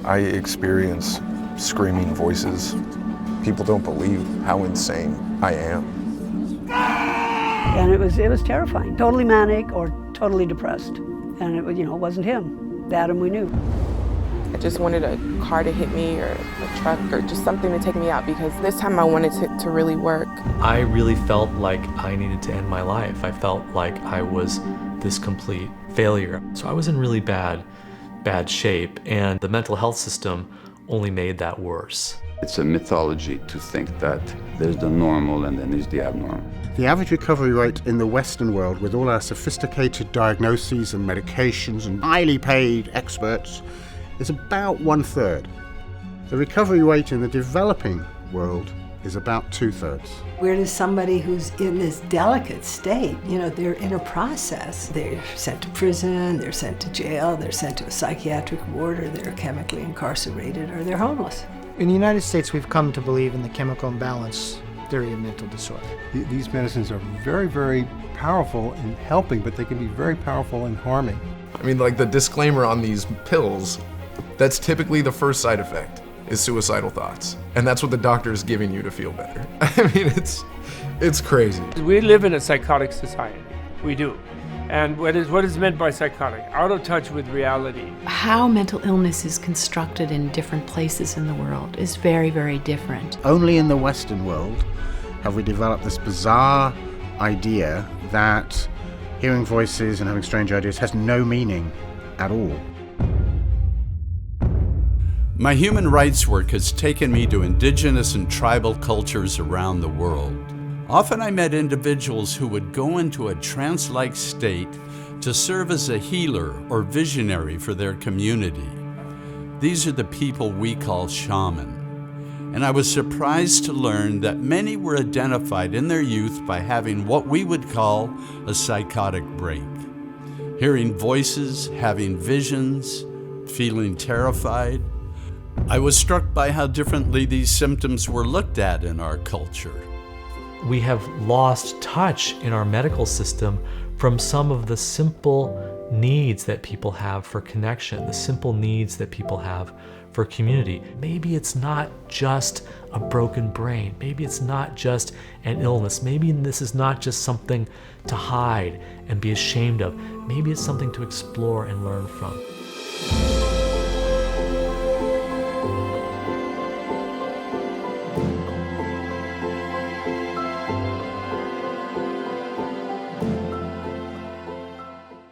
I experience screaming voices. People don't believe how insane I am. And it was terrifying. Totally manic or totally depressed. And it wasn't him. The Adam we knew. I just wanted a car to hit me or a truck or just something to take me out because this time I wanted it to really work. I really felt like I needed to end my life. I felt like I was this complete failure. So I was in really bad shape, and the mental health system only made that worse. It's a mythology to think that there's the normal and then there's the abnormal. The average recovery rate in the Western world, with all our sophisticated diagnoses and medications and highly paid experts, is about 1/3. The recovery rate in the developing world is about 2/3. Where does somebody who's in this delicate state, they're in a process. They're sent to prison, they're sent to jail, they're sent to a psychiatric ward, or they're chemically incarcerated, or they're homeless. In the United States, we've come to believe in the chemical imbalance theory of mental disorder. These medicines are very, very powerful in helping, but they can be very powerful in harming. I mean, like the disclaimer on these pills, that's typically the first side effect is suicidal thoughts. And that's what the doctor is giving you to feel better. I mean, it's crazy. We live in a psychotic society. We do. And what is meant by psychotic? Out of touch with reality. How mental illness is constructed in different places in the world is very, very different. Only in the Western world have we developed this bizarre idea that hearing voices and having strange ideas has no meaning at all. My human rights work has taken me to indigenous and tribal cultures around the world. Often I met individuals who would go into a trance-like state to serve as a healer or visionary for their community. These are the people we call shaman. And I was surprised to learn that many were identified in their youth by having what we would call a psychotic break. Hearing voices, having visions, feeling terrified. I was struck by how differently these symptoms were looked at in our culture. We have lost touch in our medical system from some of the simple needs that people have for connection, the simple needs that people have for community. Maybe it's not just a broken brain. Maybe it's not just an illness. Maybe this is not just something to hide and be ashamed of. Maybe it's something to explore and learn from.